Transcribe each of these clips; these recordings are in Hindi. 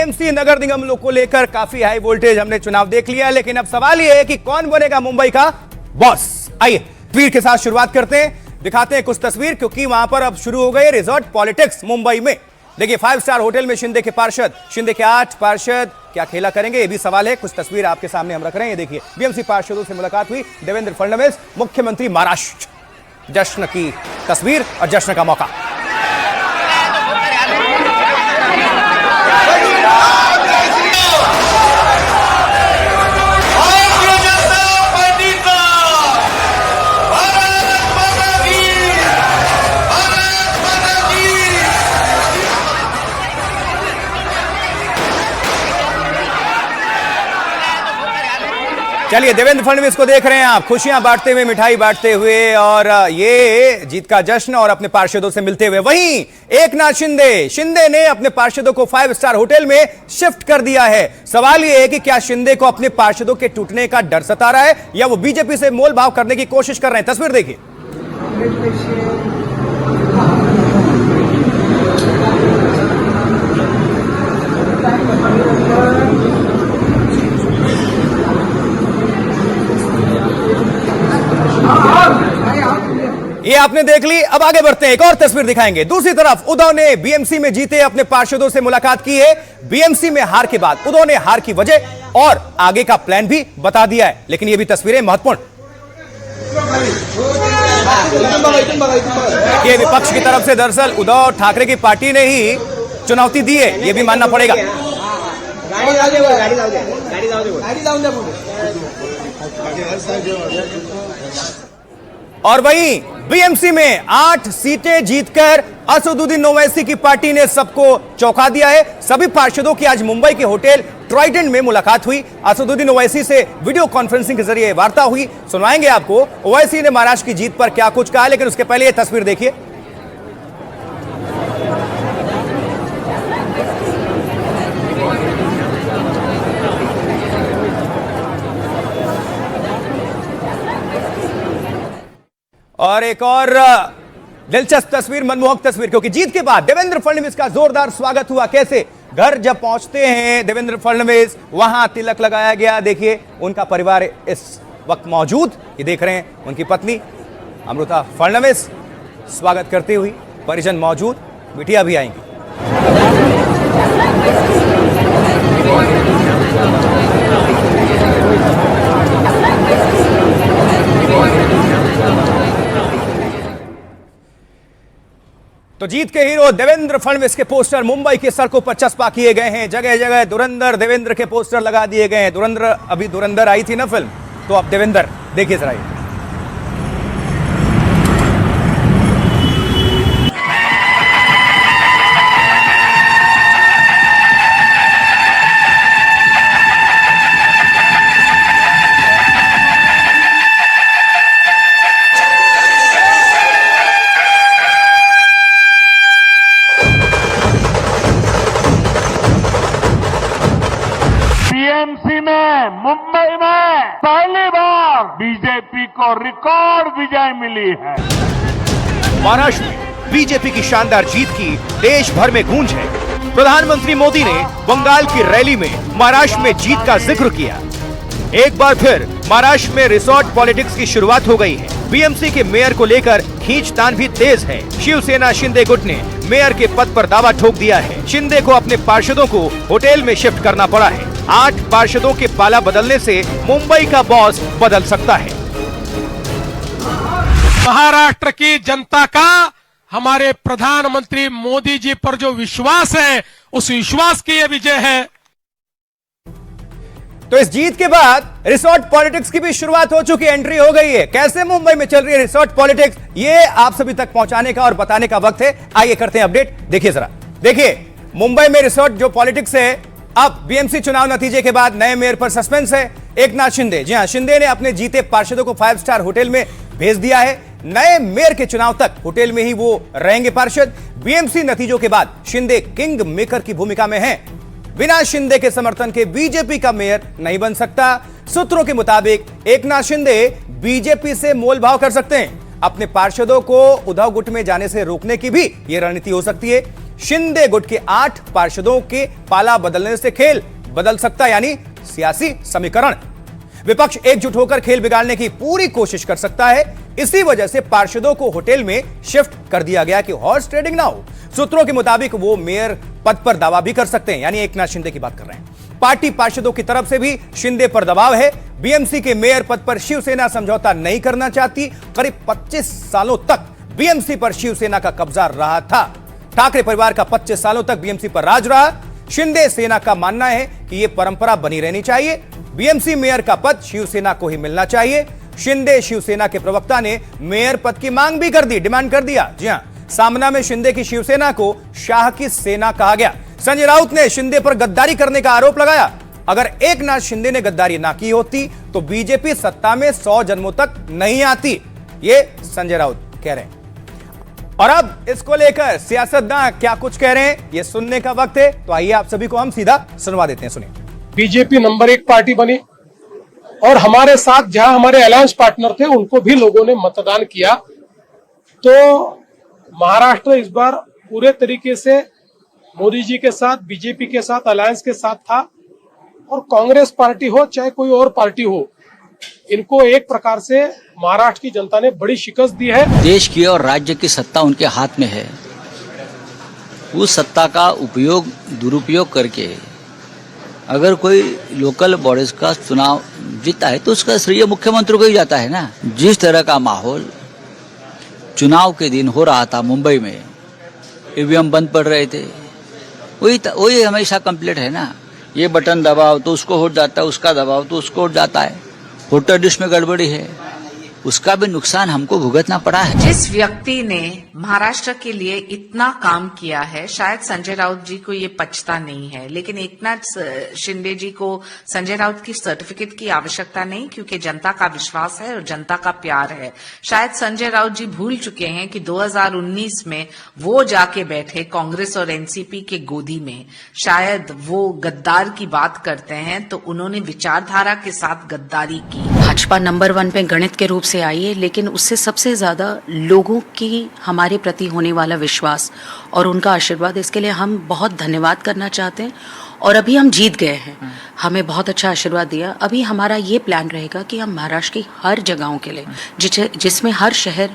बीएमसी नगर निगम लोग को लेकर काफी हाई वोल्टेज हमने चुनाव देख लिया, लेकिन अब सवाल यह है कि कौन बनेगा मुंबई का बॉस। आइए तस्वीर के साथ शुरुआत करते हैं, दिखाते हैं कुछ तस्वीर, क्योंकि वहां पर अब शुरू हो गए रिजॉर्ट पॉलिटिक्स मुंबई में। देखिए 5 स्टार होटल में शिंदे के पार्षद, शिंदे के 8 पार्षद क्या खेला करेंगे, ये भी सवाल है। कुछ तस्वीर आपके सामने हम रख रहे हैं, ये देखिए बीएमसी पार्षदों से मुलाकात हुई देवेंद्र फडणवीस, मुख्यमंत्री महाराष्ट्र, जश्न की तस्वीर और जश्न का मौका। चलिए देवेंद्र फडणवीस को देख रहे हैं आप, खुशियां बांटते हुए, मिठाई बांटते हुए और ये जीत का जश्न और अपने पार्षदों से मिलते हुए। वहीं एकनाथ शिंदे ने अपने पार्षदों को 5 स्टार होटल में शिफ्ट कर दिया है। सवाल यह है कि क्या शिंदे को अपने पार्षदों के टूटने का डर सता रहा है या वो बीजेपी से मोल भाव करने की कोशिश कर रहे हैं। तस्वीर देखिए। ये आपने देख ली, अब आगे बढ़ते हैं, एक और तस्वीर दिखाएंगे। दूसरी तरफ उद्धव ने बीएमसी में जीते अपने पार्षदों से मुलाकात की है। बीएमसी में हार के बाद उद्धव ने हार की वजह और आगे का प्लान भी बता दिया है, लेकिन ये भी तस्वीरें महत्वपूर्ण। ये विपक्ष की तरफ से दरअसल उद्धव ठाकरे की पार्टी ने ही चुनौती दी है, ये भी मानना पड़ेगा। और वहीं बीएमसी में 8 सीटें जीतकर असदुद्दीन ओवैसी की पार्टी ने सबको चौंका दिया है। सभी पार्षदों की आज मुंबई के होटल ट्राइडेंट में मुलाकात हुई। असदुद्दीन ओवैसी से वीडियो कॉन्फ्रेंसिंग के जरिए वार्ता हुई, सुनवाएंगे आपको ओवैसी ने महाराष्ट्र की जीत पर क्या कुछ कहा, लेकिन उसके पहले यह तस्वीर देखिए। और एक और दिलचस्प तस्वीर, मनमोहक तस्वीर, क्योंकि जीत के बाद देवेंद्र फडणवीस का जोरदार स्वागत हुआ। कैसे घर जब पहुंचते हैं देवेंद्र फडणवीस, वहां तिलक लगाया गया। देखिए उनका परिवार इस वक्त मौजूद, ये देख रहे हैं उनकी पत्नी अमृता फडणवीस स्वागत करती हुई, परिजन मौजूद, बिटिया भी आएंगी। तो जीत के हीरो देवेंद्र फडणवीस के पोस्टर मुंबई के सड़कों पर चस्पा किए गए हैं। जगह जगह धुरंधर देवेंद्र के पोस्टर लगा दिए गए हैं। धुरंधर, अभी धुरंधर आई थी ना फिल्म, तो अब देवेंद्र देखिए जरा। मुंबई में पहली बार बीजेपी को रिकॉर्ड विजय मिली है। महाराष्ट्र में बीजेपी की शानदार जीत की देश भर में गूंज है। प्रधानमंत्री मोदी ने बंगाल की रैली में महाराष्ट्र में जीत का जिक्र किया। एक बार फिर महाराष्ट्र में रिसोर्ट पॉलिटिक्स की शुरुआत हो गई है। बीएमसी के मेयर को लेकर खींचतान भी तेज है। शिवसेना शिंदे गुट ने मेयर के पद पर दावा ठोक दिया है। शिंदे को अपने पार्षदों को होटल में शिफ्ट करना पड़ा है। 8 पार्षदों के पाला बदलने से मुंबई का बॉस बदल सकता है। महाराष्ट्र की जनता का हमारे प्रधानमंत्री मोदी जी पर जो विश्वास है, उस विश्वास की यह विजय है। तो इस जीत के बाद रिसोर्ट पॉलिटिक्स की भी शुरुआत हो चुकी है, एंट्री हो गई है। कैसे मुंबई में चल रही है रिसोर्ट पॉलिटिक्स, ये आप सभी तक पहुंचाने का और बताने का वक्त है। आइए करते हैं अपडेट, देखिए जरा। देखिए मुंबई में रिसोर्ट जो पॉलिटिक्स है, अब बीएमसी चुनाव नतीजे के बाद नए मेयर पर सस्पेंस है। एकनाथ शिंदे, जी हां, शिंदे ने अपने जीते पार्षदों को 5 स्टार होटल में भेज दिया है। नए मेयर के चुनाव तक होटल में ही वो रहेंगे पार्षद। बीएमसी नतीजों के बाद शिंदे किंग मेकर की भूमिका में हैं। बिना शिंदे के समर्थन के बीजेपी का मेयर नहीं बन सकता। सूत्रों के मुताबिक एकनाथ शिंदे बीजेपी से मोलभाव कर सकते हैं। अपने पार्षदों को उद्धव गुट में जाने से रोकने की भी यह रणनीति हो सकती है। शिंदे गुट के 8 पार्षदों के पाला बदलने से खेल बदल सकता है, यानी सियासी समीकरण। विपक्ष एकजुट होकर खेल बिगाड़ने की पूरी कोशिश कर सकता है। इसी वजह से पार्षदों को होटल में शिफ्ट कर दिया गया कि हॉर्स ट्रेडिंग ना हो। सूत्रों के मुताबिक वो मेयर पद पर दावा भी कर सकते हैं, यानी एकनाथ शिंदे की बात कर रहे हैं। पार्टी पार्षदों की तरफ से भी शिंदे पर दबाव है। बीएमसी के मेयर पद पर शिवसेना समझौता नहीं करना चाहती। करीब 25 सालों तक बीएमसी पर शिवसेना का कब्जा रहा था। ठाकरे परिवार का 25 सालों तक बीएमसी पर राज रहा। शिंदे सेना का मानना है कि यह परंपरा बनी रहनी चाहिए। बीएमसी मेयर का पद शिवसेना को ही मिलना चाहिए। शिंदे शिवसेना के प्रवक्ता ने मेयर पद की मांग भी कर दी, डिमांड कर दिया। जी हां, सामना में शिंदे की शिवसेना को शाह की सेना कहा गया। संजय राउत ने शिंदे पर गद्दारी करने का आरोप लगाया। अगर एकनाथ शिंदे ने गद्दारी ना की होती तो बीजेपी सत्ता में 100 जन्मों तक नहीं आती, ये संजय राउत कह रहे हैं। और अब इसको लेकर सियासतदान क्या कुछ कह रहे हैं, ये सुनने का वक्त है। तो आइए आप सभी को हम सीधा सुनवा देते हैं, सुनिए। बीजेपी नंबर 1 पार्टी बनी और हमारे साथ जहां हमारे अलायंस पार्टनर थे उनको भी लोगों ने मतदान किया। तो महाराष्ट्र इस बार पूरे तरीके से मोदी जी के साथ, बीजेपी के साथ, अलायंस के साथ था। और कांग्रेस पार्टी हो चाहे कोई और पार्टी हो, इनको एक प्रकार से महाराष्ट्र की जनता ने बड़ी शिकस्त दी है। देश की और राज्य की सत्ता उनके हाथ में है। उस सत्ता का उपयोग, दुरुपयोग करके अगर कोई लोकल बॉडीज का चुनाव जीता है तो उसका श्रेय मुख्यमंत्री को ही जाता है ना। जिस तरह का माहौल चुनाव के दिन हो रहा था मुंबई में, ईवीएम बंद पड़ रहे थे, वही हमेशा कंप्लीट है ना। ये बटन दबाओ तो उसको वोट जाता है, उसका दबाओ तो उसको वोट जाता है। वोटर लिस्ट में गड़बड़ी है, उसका भी नुकसान हमको भुगतना पड़ा है। जिस व्यक्ति ने महाराष्ट्र के लिए इतना काम किया है, शायद संजय राउत जी को ये पचता नहीं है, लेकिन एकनाथ शिंदे जी को संजय राउत की सर्टिफिकेट की आवश्यकता नहीं, क्योंकि जनता का विश्वास है और जनता का प्यार है। शायद संजय राउत जी भूल चुके हैं कि 2019 में वो जाके बैठे कांग्रेस और एनसीपी के गोदी में। शायद वो गद्दार की बात करते हैं तो उन्होंने विचारधारा के साथ गद्दारी की। भाजपा नंबर 1 पे गणित के रूप से आई है, लेकिन उससे सबसे ज्यादा लोगों की हमारे प्रति होने वाला विश्वास और उनका आशीर्वाद, इसके लिए हम बहुत धन्यवाद करना चाहते हैं। और अभी हम जीत गए हैं, हमें बहुत अच्छा आशीर्वाद दिया। अभी हमारा ये प्लान रहेगा कि हम महाराष्ट्र की हर जगहों के लिए, जिसमें हर शहर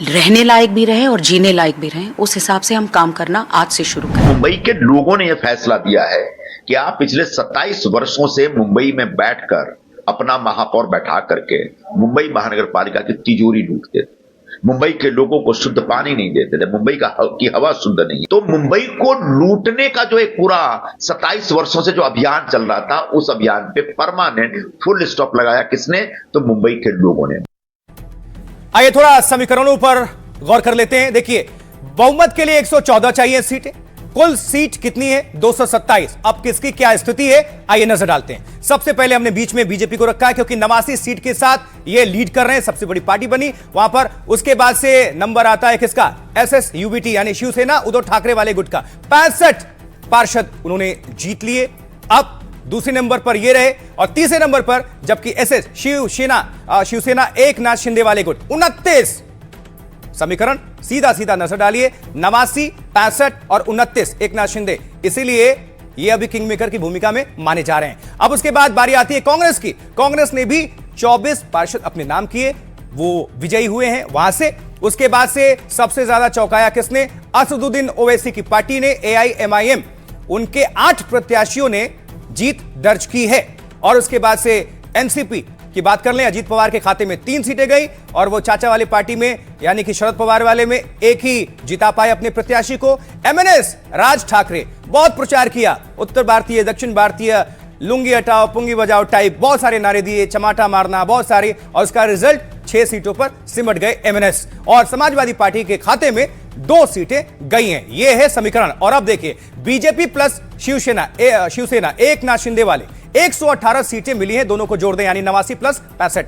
रहने लायक भी रहे और जीने लायक भी रहे, उस हिसाब से हम काम करना आज से शुरू करें। मुंबई के लोगों ने यह फैसला दिया है कि आप पिछले 27 वर्षों से मुंबई में बैठकर अपना महापौर बैठा करके मुंबई महानगर पालिका की तिजोरी लूटते थे, मुंबई के लोगों को शुद्ध पानी नहीं देते थे, मुंबई की हवा शुद्ध नहीं। तो मुंबई को लूटने का जो एक पूरा 27 वर्षों से जो अभियान चल रहा था, उस अभियान पे परमानेंट फुल स्टॉप लगाया किसने? तो मुंबई के लोगों ने। आइए थोड़ा समीकरणों पर गौर कर लेते हैं। देखिए, बहुमत के लिए 114 चाहिए सीटें, कुल सीट कितनी है? 227। अब किसकी क्या स्थिति है, आइए नजर डालते हैं। सबसे पहले हमने बीच में बीजेपी को रखा है, क्योंकि 89 सीट के साथ ये लीड कर रहे हैं, सबसे बड़ी पार्टी बनी वहां पर। उसके बाद से नंबर आता है किसका? एसएस यूबीटी यानी शिवसेना, उद्धव ठाकरे वाले गुट का। 65 पार्षद उन्होंने जीत लिए। अब दूसरे नंबर पर ये रहे, और तीसरे नंबर पर जबकि एसएस शिवसेना एकनाथ शिंदे वाले गुट 29। समीकरण सीधा सीधा नजर डालिए, 89, 65 और 29 एकनाथ शिंदे। इसीलिए ये अभी किंग मेकर की भूमिका में माने जा रहे हैं। अब उसके बाद बारी आती है कांग्रेस की। कांग्रेस ने भी 24 पार्षद अपने नाम किए, वो विजयी हुए हैं वहां से। उसके बाद से सबसे ज्यादा चौंकाया किसने? असदुद्दीन ओवैसी की पार्टी ने, एआईएमआईएम, उनके 8 प्रत्याशियों ने जीत दर्ज की है। और उसके बाद से एनसीपी की बात कर लें, अजीत पवार के खाते में 3 सीटें गई, और वो चाचा वाली पार्टी में यानी कि शरद पवार वाले में एक ही जिता पाए अपने प्रत्याशी को। एमएनएस राज ठाकरे बहुत प्रचार किया, उत्तर भारतीय, दक्षिण भारतीय, लुंगी हटाओ पुंगी बजाओ टाइप, बहुत सारे नारे दिए, चमाटा मारना, बहुत सारे, और उसका रिजल्ट 6 सीटों पर सिमट गए एमएनएस। और समाजवादी पार्टी के खाते में 2 सीटें गई हैं। यह है समीकरण। और अब देखिए, बीजेपी प्लस शिवसेना एकनाथ शिंदे वाले 118 सीटें मिली हैं, दोनों को जोड़ दें यानी 89 प्लस 65,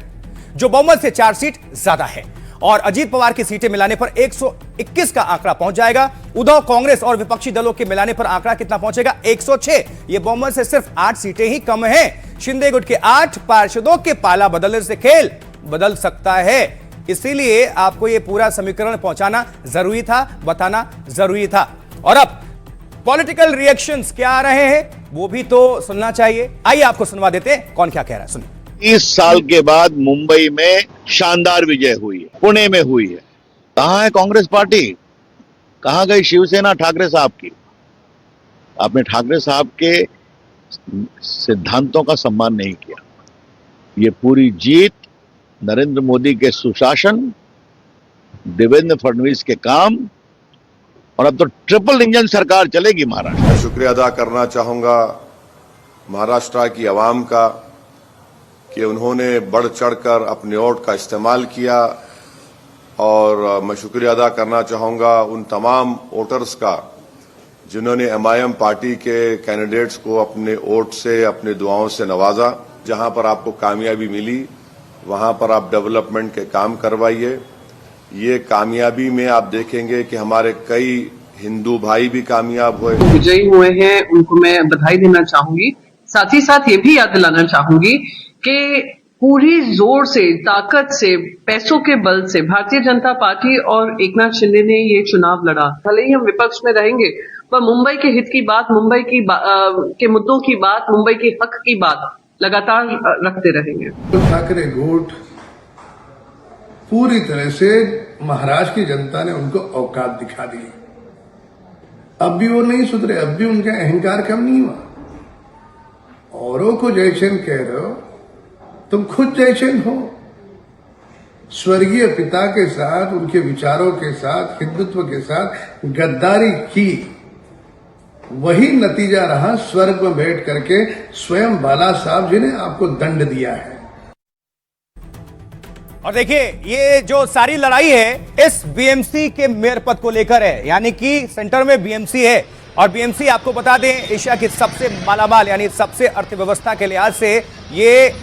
जो बहुमत से 4 सीट ज्यादा है। और अजीत पवार की सीटें मिलाने पर 121 का आंकड़ा पहुंच जाएगा। उद्धव, कांग्रेस और विपक्षी दलों के मिलाने पर आंकड़ा कितना पहुंचेगा? 106। यह बहुमत से सिर्फ 8 सीटें ही कम हैं। शिंदे गुट के 8 पार्षदों के पाला बदलने से खेल बदल सकता है। इसीलिए आपको यह पूरा समीकरण पहुंचाना जरूरी था, बताना जरूरी था। और अब पॉलिटिकल रिएक्शंस क्या आ रहे हैं वो भी तो सुनना चाहिए। आइए आपको सुनवा देते हैं कौन क्या कह रहा है, सुनिए। 30 साल के बाद मुंबई में शानदार विजय हुई है, पुणे में हुई है। कहां है कांग्रेस पार्टी, कहां गई शिवसेना ठाकरे साहब की? आपने ठाकरे साहब के सिद्धांतों का सम्मान नहीं किया। ये पूरी जीत नरेंद्र मोदी के सुशासन, देवेंद्र फडणवीस के काम, और अब तो ट्रिपल इंजन सरकार चलेगी महाराष्ट्र। मैं शुक्रिया अदा करना चाहूंगा महाराष्ट्र की आवाम का कि उन्होंने बढ़ चढ़कर अपने वोट का इस्तेमाल किया, और मैं शुक्रिया अदा करना चाहूंगा उन तमाम वोटर्स का जिन्होंने एमआईएम पार्टी के कैंडिडेट्स को अपने वोट से, अपने दुआओं से नवाजा। जहां पर आपको कामयाबी मिली वहां पर आप डेवलपमेंट के काम करवाइए। ये कामयाबी में आप देखेंगे कि हमारे कई हिंदू भाई भी कामयाब हुए। विजयी हुए हैं, उनको मैं बधाई देना चाहूंगी। साथ ही साथ ये भी याद दिलाना चाहूंगी कि पूरी जोर से, ताकत से, पैसों के बल से भारतीय जनता पार्टी और एकनाथ शिंदे ने ये चुनाव लड़ा। भले ही हम विपक्ष में रहेंगे पर मुंबई के हित की बात, मुंबई की के मुद्दों की बात, मुंबई के हक की बात लगातार रखते रहेंगे। ठाकरे गुट पूरी तरह से महाराष्ट्र की जनता ने उनको औकात दिखा दी। अब भी वो नहीं सुधरे, अब भी उनका अहंकार कम नहीं हुआ। औरों को जयचंद कह रहे हो, तुम खुद जयचंद हो। स्वर्गीय पिता के साथ, उनके विचारों के साथ, हिंदुत्व के साथ गद्दारी की, वही नतीजा रहा स्वर्ग में बैठ करके स्वयं बाला साहब जी ने आपको दंड दिया है। और देखिए ये जो सारी लड़ाई है इस बीएमसी के मेयर पद को लेकर है, यानी कि सेंटर में बीएमसी है। और बीएमसी आपको बता दें एशिया की सबसे मालामाल यानी सबसे अर्थव्यवस्था के लिहाज से ये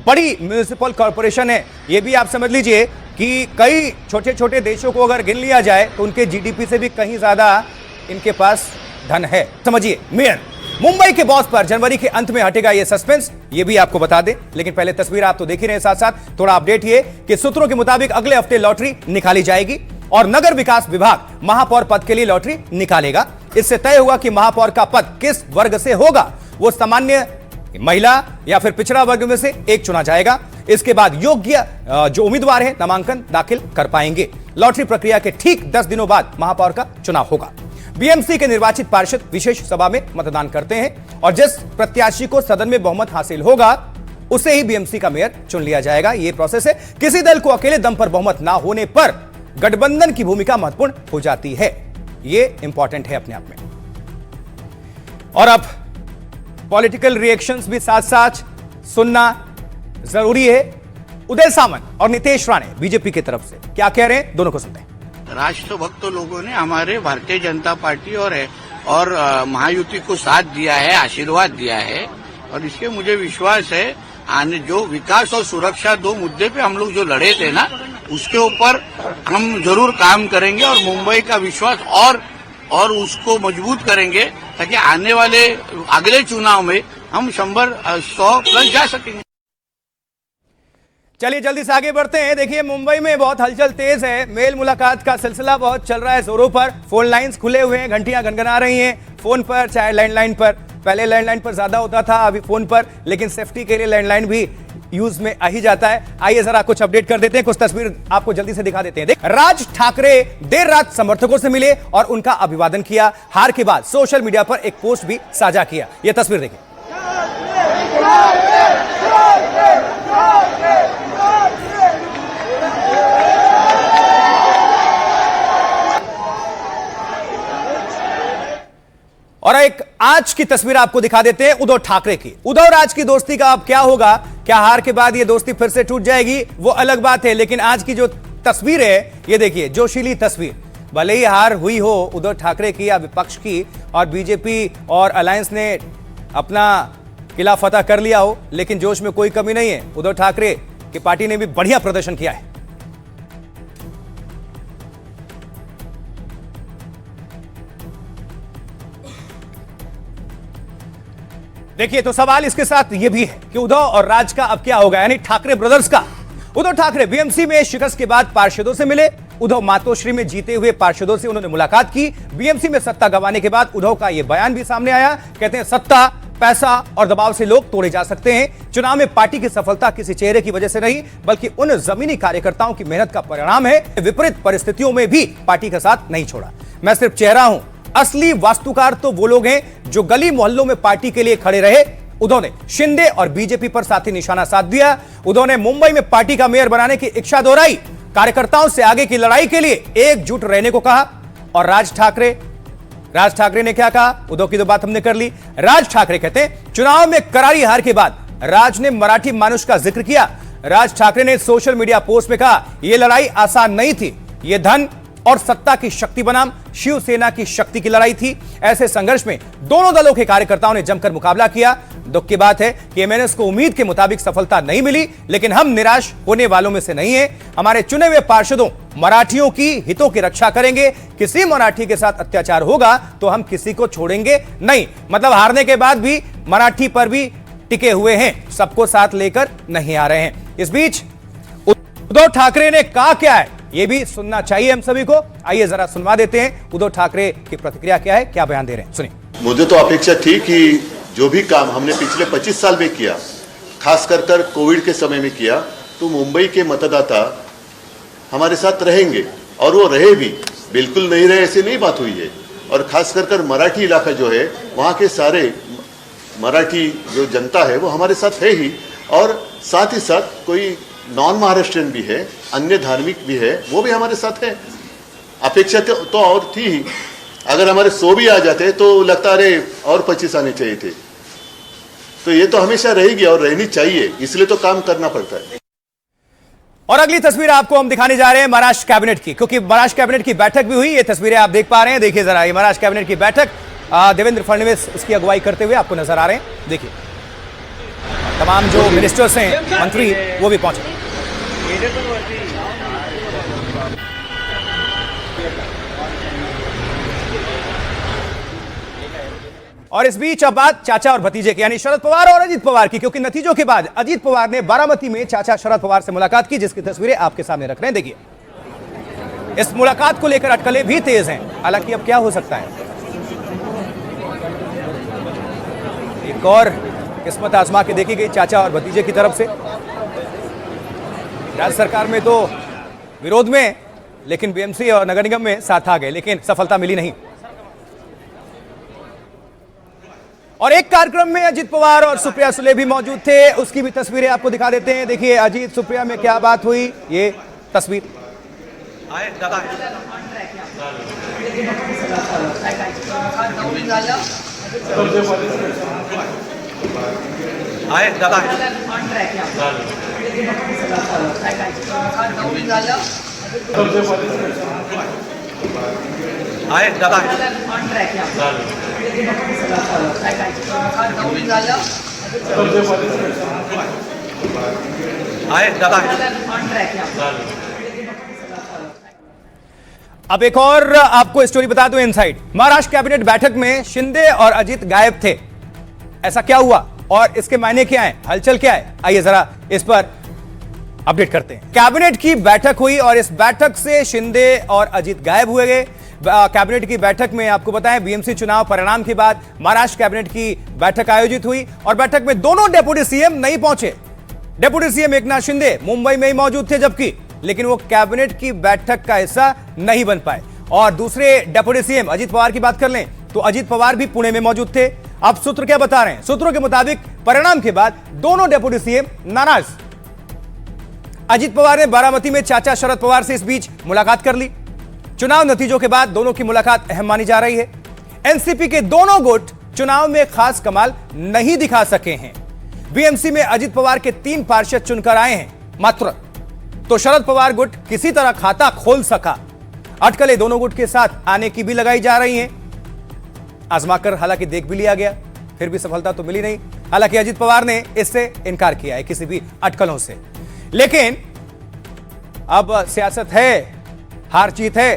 बड़ी म्युनिसिपल कॉर्पोरेशन है। ये भी आप समझ लीजिए कि कई छोटे छोटे देशों को अगर गिन लिया जाए तो उनके जीडीपी से भी कहीं ज्यादा इनके पास धन है। समझिए मेयर मुंबई के बॉस पर जनवरी के अंत में हटेगा ये सस्पेंस, ये भी आपको बता दें। लेकिन पहले तस्वीर आप तो देख ही रहे हैं, साथ साथ थोड़ा अपडेट ये कि सूत्रों के मुताबिक अगले हफ्ते लॉटरी निकाली जाएगी और नगर विकास विभाग महापौर पद के लिए लॉटरी निकालेगा। इससे तय होगा कि महापौर का पद किस वर्ग से होगा, वो सामान्य, महिला या फिर पिछड़ा वर्ग में से एक चुना जाएगा। इसके बाद योग्य जो उम्मीदवार हैं नामांकन दाखिल कर पाएंगे। लॉटरी प्रक्रिया के ठीक 10 दिनों बाद महापौर का चुनाव होगा। बीएमसी के निर्वाचित पार्षद विशेष सभा में मतदान करते हैं और जिस प्रत्याशी को सदन में बहुमत हासिल होगा उसे ही बीएमसी का मेयर चुन लिया जाएगा। यह प्रोसेस है। किसी दल को अकेले दम पर बहुमत ना होने पर गठबंधन की भूमिका महत्वपूर्ण हो जाती है। यह इंपॉर्टेंट है अपने आप में। और अब पॉलिटिकल रिएक्शंस भी साथ साथ सुनना जरूरी है। उदय सामंत और नितेश राणे बीजेपी की तरफ से क्या कह रहे हैं, दोनों को सुनते हैं। राष्ट्रभक्त लोगों ने हमारे भारतीय जनता पार्टी और महायुति को साथ दिया है, आशीर्वाद दिया है, और इसके मुझे विश्वास है आने जो विकास और सुरक्षा दो मुद्दे पे हम लोग जो लड़े थे ना, उसके ऊपर हम जरूर काम करेंगे और मुंबई का विश्वास और उसको मजबूत करेंगे ताकि आने वाले अगले चुनाव में हम 100 प्लस जा सकेंगे। चलिए जल्दी से आगे बढ़ते हैं। देखिए मुंबई में बहुत हलचल तेज है। मेल मुलाकात का सिलसिला बहुत चल रहा है जोरों पर। फोन लाइंस खुले हुए हैं, घंटियां गनगना रही हैं फोन पर, चाहे लैंडलाइन पर। पहले लैंडलाइन पर ज्यादा होता था, अभी फोन पर, लेकिन सेफ्टी के लिए लैंडलाइन भी यूज में आ ही जाता है। आइए जरा कुछ अपडेट कर देते हैं, कुछ तस्वीर आपको जल्दी से दिखा देते हैं। देख, राज ठाकरे देर रात समर्थकों से मिले और उनका अभिवादन किया। हार के बाद सोशल मीडिया पर एक पोस्ट भी साझा किया। यह तस्वीर देखिए। और एक आज की तस्वीर आपको दिखा देते हैं उद्धव ठाकरे की। उद्धव राज की दोस्ती का अब क्या होगा? क्या हार के बाद ये दोस्ती फिर से टूट जाएगी? वो अलग बात है, लेकिन आज की जो तस्वीर है ये देखिए, जोशीली तस्वीर। भले ही हार हुई हो उद्धव ठाकरे की या विपक्ष की और बीजेपी और अलायंस ने अपना किला फतह कर लिया हो, लेकिन जोश में कोई कमी नहीं है। उद्धव ठाकरे की पार्टी ने भी बढ़िया प्रदर्शन किया है। देखिए तो सवाल इसके साथ यह भी है कि उद्धव और राज का अब क्या होगा, यानी ठाकरे ब्रदर्स का। उद्धव ठाकरे बीएमसी में शिकस्त के बाद पार्षदों से मिले उद्धव मातोश्री में जीते हुए पार्षदों से उन्होंने मुलाकात की। बीएमसी में सत्ता गंवाने के बाद उद्धव का यह बयान भी सामने आया। कहते हैं सत्ता, पैसा और दबाव से लोग तोड़े जा सकते हैं। चुनाव में पार्टी की सफलता किसी चेहरे की वजह से नहीं, बल्कि उन जमीनी कार्यकर्ताओं की मेहनत का परिणाम है। विपरीत परिस्थितियों में भी पार्टी का साथ नहीं छोड़ा। मैं सिर्फ चेहरा हूं, असली वास्तुकार तो वो लोग हैं जो गली मोहल्लों में पार्टी के लिए खड़े रहे। उद्धव ने शिंदे और बीजेपी पर साथी निशाना साध दिया। उद्धव ने मुंबई में पार्टी का मेयर बनाने की इच्छा दोहराई। कार्यकर्ताओं से आगे की लड़ाई के लिए एकजुट रहने को कहा। और राज ठाकरे ने क्या कहा? उद्धव की तो बात हमने कर ली। राज ठाकरे कहते हैं चुनाव में करारी हार के बाद राज ने मराठी मानुष का जिक्र किया। राज ठाकरे ने सोशल मीडिया पोस्ट में कहा यह लड़ाई आसान नहीं थी, यह धन और सत्ता की शक्ति बनाम शिवसेना की शक्ति की लड़ाई थी। ऐसे संघर्ष में दोनों दलों के कार्यकर्ताओं ने जमकर मुकाबला किया। दुख की बात है कि एमएनएस को उम्मीद के मुताबिक सफलता नहीं मिली, लेकिन हम निराश होने वालों में से नहीं हैं। हमारे चुने हुए पार्षदों मराठियों की हितों की रक्षा करेंगे। किसी मराठी के साथ अत्याचार होगा तो हम किसी को छोड़ेंगे नहीं। मतलब हारने के बाद भी मराठी पर भी टिके हुए हैं, सबको साथ लेकर नहीं आ रहे हैं। इस बीच उद्धव ठाकरे ने कहा क्या है यह भी सुनना चाहिए हम सभी को। आइए जरा सुनवा देते हैं उद्धव ठाकरे की प्रतिक्रिया क्या है, क्या बयान दे रहे हैं, सुनिए। मुझे तो अपेक्षा थी कि जो भी काम हमने पिछले 25 साल में किया, खास कर कोविड के समय में किया, तो मुंबई के मतदाता हमारे साथ रहेंगे और वो रहे भी। बिल्कुल नहीं रहे ऐसे नहीं बात हुई है। और खास कर मराठी इलाका जो है, वहाँ के सारे मराठी जो जनता है वो हमारे साथ है ही। और साथ ही साथ कोई नॉन महाराष्ट्रियन भी है, अन्य धार्मिक भी है, वो भी हमारे साथ है। अपेक्षा तो और थी ही। अगर हमारे 100 भी आ जाते तो लगता अरे और 25 आने चाहिए थे। तो ये तो हमेशा रहेगी और रहनी चाहिए, इसलिए तो काम करना पड़ता है। और अगली तस्वीर आपको हम दिखाने जा रहे हैं महाराष्ट्र कैबिनेट की, क्योंकि महाराष्ट्र कैबिनेट की बैठक भी हुई। ये तस्वीरें आप देख पा रहे हैं, देखिए जरा। ये महाराष्ट्र कैबिनेट की बैठक, देवेंद्र फडणवीस इसकी अगुवाई करते हुए आपको नजर आ रहे हैं। देखिए तमाम जो मिनिस्टर्स हैं, मंत्री, वो भी पहुंचे। और इस बीच अब बात चाचा और भतीजे की, यानी शरद पवार और अजीत पवार की, क्योंकि नतीजों के बाद अजीत पवार ने बारामती में चाचा शरद पवार से मुलाकात की, जिसकी तस्वीरें आपके सामने रख रहे हैं। देखिए इस मुलाकात को लेकर अटकलें भी तेज हैं। हालांकि अब क्या हो सकता है, एक और किस्मत आजमा के देखी गई चाचा और भतीजे की तरफ से। राज्य सरकार में तो विरोध में, लेकिन बीएमसी और नगर निगम में साथ आ गए, लेकिन सफलता मिली नहीं। और एक कार्यक्रम में अजीत पवार और सुप्रिया सुले भी मौजूद थे, उसकी भी तस्वीरें आपको दिखा देते हैं। देखिए अजीत सुप्रिया में क्या बात हुई, ये तस्वीर। अब एक और आपको स्टोरी बता दूं इनसाइड। महाराष्ट्र कैबिनेट बैठक में शिंदे और अजीत गायब थे। ऐसा क्या हुआ और इसके मायने क्या है, हलचल क्या है, आइए जरा इस पर अपडेट करते हैं। कैबिनेट की बैठक हुई और इस बैठक से शिंदे और अजीत गायब हुए गए। कैबिनेट की बैठक में आपको बताएं, बीएमसी चुनाव परिणाम के बाद महाराष्ट्र कैबिनेट की बैठक आयोजित हुई और बैठक में दोनों डेप्यूटी सीएम नहीं पहुंचे। डेप्यूटी सीएम एकनाथ शिंदे मुंबई में ही मौजूद थे, जबकि लेकिन वो कैबिनेट की बैठक का हिस्सा नहीं बन पाए। और दूसरे डेप्यूटी सीएम अजीत पवार की बात कर लें तो अजीत पवार भी पुणे में मौजूद थे। अब सूत्र क्या बता रहे हैं, सूत्रों के मुताबिक परिणाम के बाद दोनों डेप्यूटी सीएम नाराज। अजीत पवार ने बारामती में चाचा शरद पवार से इस बीच मुलाकात कर ली। चुनाव नतीजों के बाद दोनों की मुलाकात अहम मानी जा रही है। एनसीपी के दोनों गुट चुनाव में खास कमाल नहीं दिखा सके हैं। बीएमसी में अजीत पवार के 3 पार्षद चुनकर आए हैं मात्र, तो शरद पवार गुट किसी तरह खाता खोल सका। अटकलें दोनों गुट के साथ आने की भी लगाई जा रही हैं। आजमाकर हालांकि देख भी लिया गया, फिर भी सफलता तो मिली नहीं। हालांकि अजीत पवार ने इससे इनकार किया है, किसी भी अटकलों से। लेकिन अब सियासत है, हार जीत है,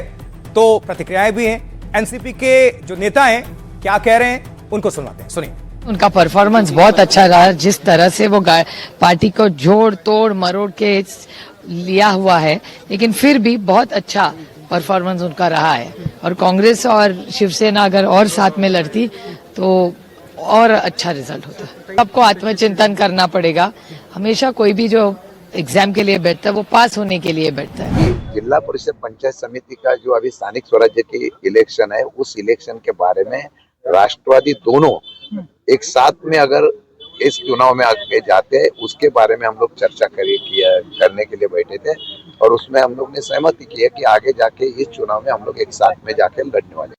तो प्रतिक्रियाएं भी हैं। एनसीपी के जो नेता हैं क्या कह रहे हैं, उनको सुनवाते हैं, सुनिए। उनका परफॉर्मेंस बहुत अच्छा रहा। जिस तरह से वो पार्टी को जोड़ तोड़ मरोड़ के लिया हुआ है, लेकिन फिर भी बहुत अच्छा परफॉर्मेंस उनका रहा है। और कांग्रेस और शिवसेना अगर और साथ में लड़ती तो और अच्छा रिजल्ट होता। सबको आत्मचिंतन करना पड़ेगा। हमेशा कोई भी जो एग्जाम के लिए बैठता है वो पास होने के लिए बैठता है। जिला परिषद पंचायत समिति का जो अभी स्थानिक स्वराज्य की इलेक्शन है, उस इलेक्शन के बारे में राष्ट्रवादी दोनों एक साथ में अगर इस चुनाव में आगे जाते हैं, उसके बारे में हम लोग चर्चा करने के लिए बैठे थे और उसमें हम लोग ने सहमति की है कि आगे जाके इस चुनाव में हम लोग एक साथ में जाके लड़ने वाले।